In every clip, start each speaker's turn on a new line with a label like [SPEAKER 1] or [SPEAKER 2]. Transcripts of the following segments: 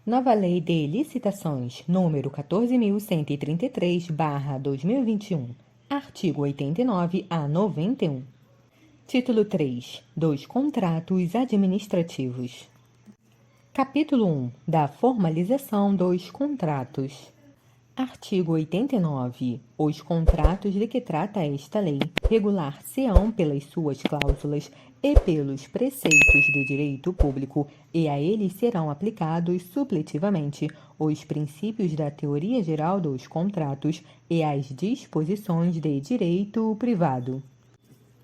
[SPEAKER 1] Nova Lei de Licitações, número 14.133/2021, artigo 89 a 91. Título 3. Dos contratos administrativos. Capítulo 1. Da formalização dos contratos. Artigo 89. Os contratos de que trata esta lei regular-se-ão pelas suas cláusulas e pelos preceitos de direito público, e a eles serão aplicados supletivamente os princípios da teoria geral dos contratos e as disposições de direito privado.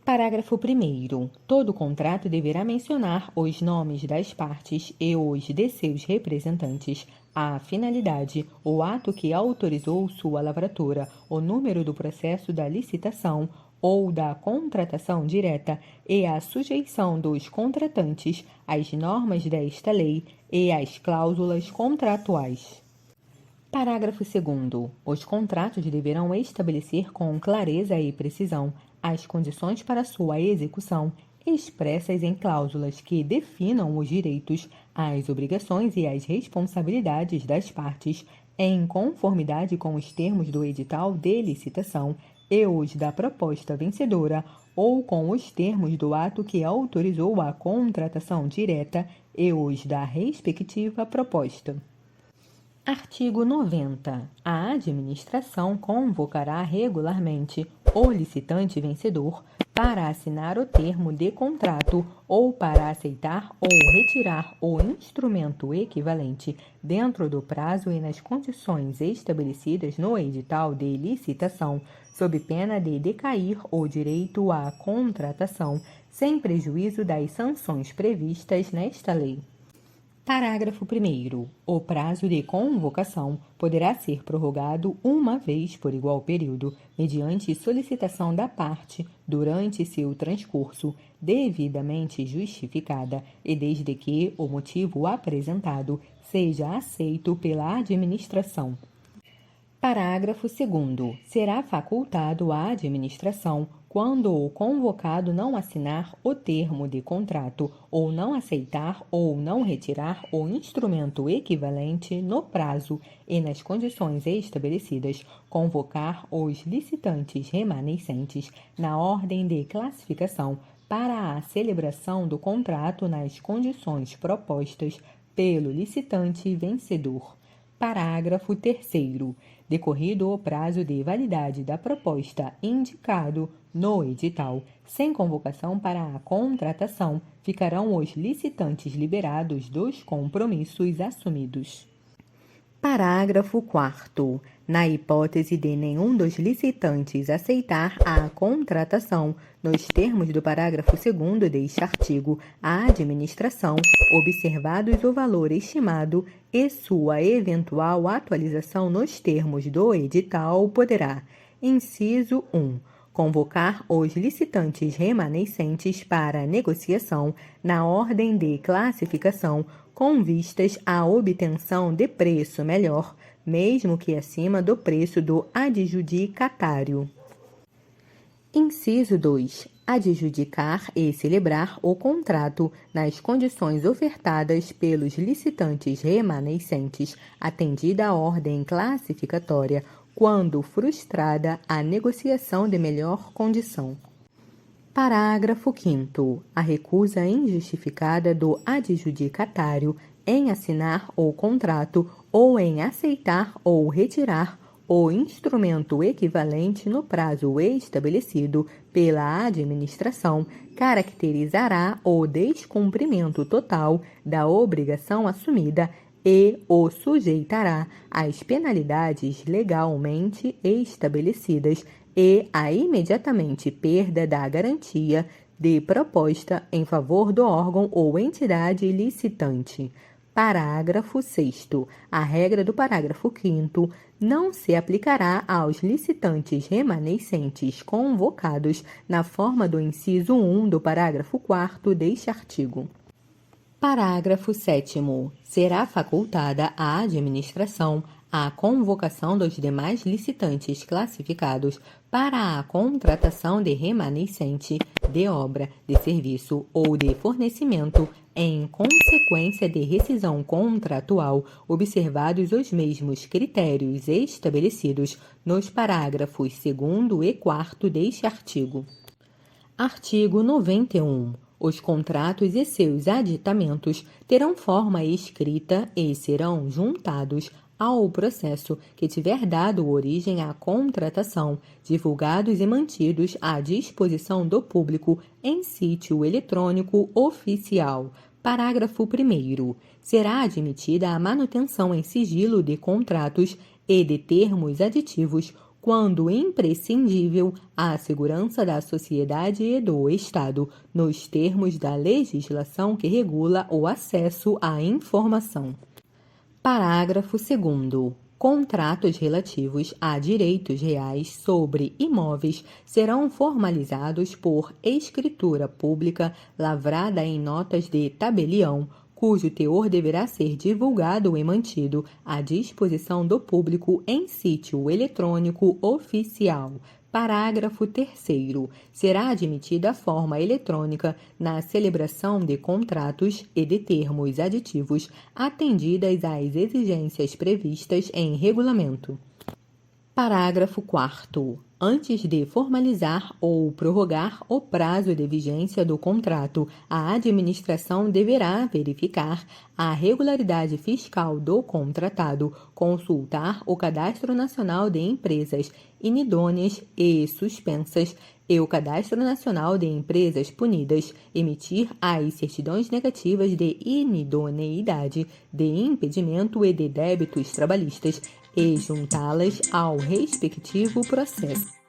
[SPEAKER 1] Parágrafo 1º. Todo contrato deverá mencionar os nomes das partes e os de seus representantes, a finalidade, o ato que autorizou sua lavratura, o número do processo da licitação ou da contratação direta e a sujeição dos contratantes às normas desta lei e às cláusulas contratuais. Parágrafo 2º. Os contratos deverão estabelecer com clareza e precisão as condições para sua execução, expressas em cláusulas que definam os direitos, as obrigações e as responsabilidades das partes, em conformidade com os termos do edital de licitação e os da proposta vencedora, ou com os termos do ato que autorizou a contratação direta e os da respectiva proposta. Artigo 90. A administração convocará regularmente o licitante vencedor para assinar o termo de contrato ou para aceitar ou retirar o instrumento equivalente dentro do prazo e nas condições estabelecidas no edital de licitação, sob pena de decair o direito à contratação, sem prejuízo das sanções previstas nesta lei. Parágrafo 1º. O prazo de convocação poderá ser prorrogado uma vez por igual período, mediante solicitação da parte, durante seu transcurso, devidamente justificada, e desde que o motivo apresentado seja aceito pela administração. Parágrafo 2º. Será facultado à administração, quando o convocado não assinar o termo de contrato ou não aceitar ou não retirar o instrumento equivalente no prazo e nas condições estabelecidas, convocar os licitantes remanescentes na ordem de classificação para a celebração do contrato nas condições propostas pelo licitante vencedor. Parágrafo 3º. Decorrido o prazo de validade da proposta indicado no edital, sem convocação para a contratação, ficarão os licitantes liberados dos compromissos assumidos. Parágrafo 4º. Na hipótese de nenhum dos licitantes aceitar a contratação, nos termos do parágrafo 2º deste artigo, a administração, observados o valor estimado e sua eventual atualização nos termos do edital, poderá: inciso 1. Convocar os licitantes remanescentes para negociação na ordem de classificação com vistas à obtenção de preço melhor, mesmo que acima do preço do adjudicatário. Inciso 2. Adjudicar e celebrar o contrato nas condições ofertadas pelos licitantes remanescentes, atendida a ordem classificatória, quando frustrada a negociação de melhor condição. Parágrafo 5º. A recusa injustificada do adjudicatário em assinar o contrato ou em aceitar ou retirar o instrumento equivalente no prazo estabelecido pela administração caracterizará o descumprimento total da obrigação assumida e o sujeitará às penalidades legalmente estabelecidas e à imediatamente perda da garantia de proposta em favor do órgão ou entidade licitante. Parágrafo 6º. A regra do parágrafo 5º não se aplicará aos licitantes remanescentes convocados na forma do inciso 1 do parágrafo 4º deste artigo. Parágrafo 7º. Será facultada à administração a convocação dos demais licitantes classificados para a contratação de remanescente, de obra, de serviço ou de fornecimento, em consequência de rescisão contratual, observados os mesmos critérios estabelecidos nos parágrafos 2º e 4º deste artigo. Artigo 91. Os contratos e seus aditamentos terão forma escrita e serão juntados ao processo que tiver dado origem à contratação, divulgados e mantidos à disposição do público em sítio eletrônico oficial. Parágrafo 1º. Será admitida a manutenção em sigilo de contratos e de termos aditivos quando imprescindível à segurança da sociedade e do Estado, nos termos da legislação que regula o acesso à informação. Parágrafo 2º. Contratos relativos a direitos reais sobre imóveis serão formalizados por escritura pública lavrada em notas de tabelião, cujo teor deverá ser divulgado e mantido à disposição do público em sítio eletrônico oficial. Parágrafo 3º. Será admitida a forma eletrônica na celebração de contratos e de termos aditivos, atendidas às exigências previstas em regulamento. Parágrafo 4º. Antes de formalizar ou prorrogar o prazo de vigência do contrato, a administração deverá verificar a regularidade fiscal do contratado, consultar o Cadastro Nacional de Empresas inidôneas e suspensas e o Cadastro Nacional de Empresas punidas, emitir as certidões negativas de inidoneidade, de impedimento e de débitos trabalhistas e juntá-las ao respectivo processo.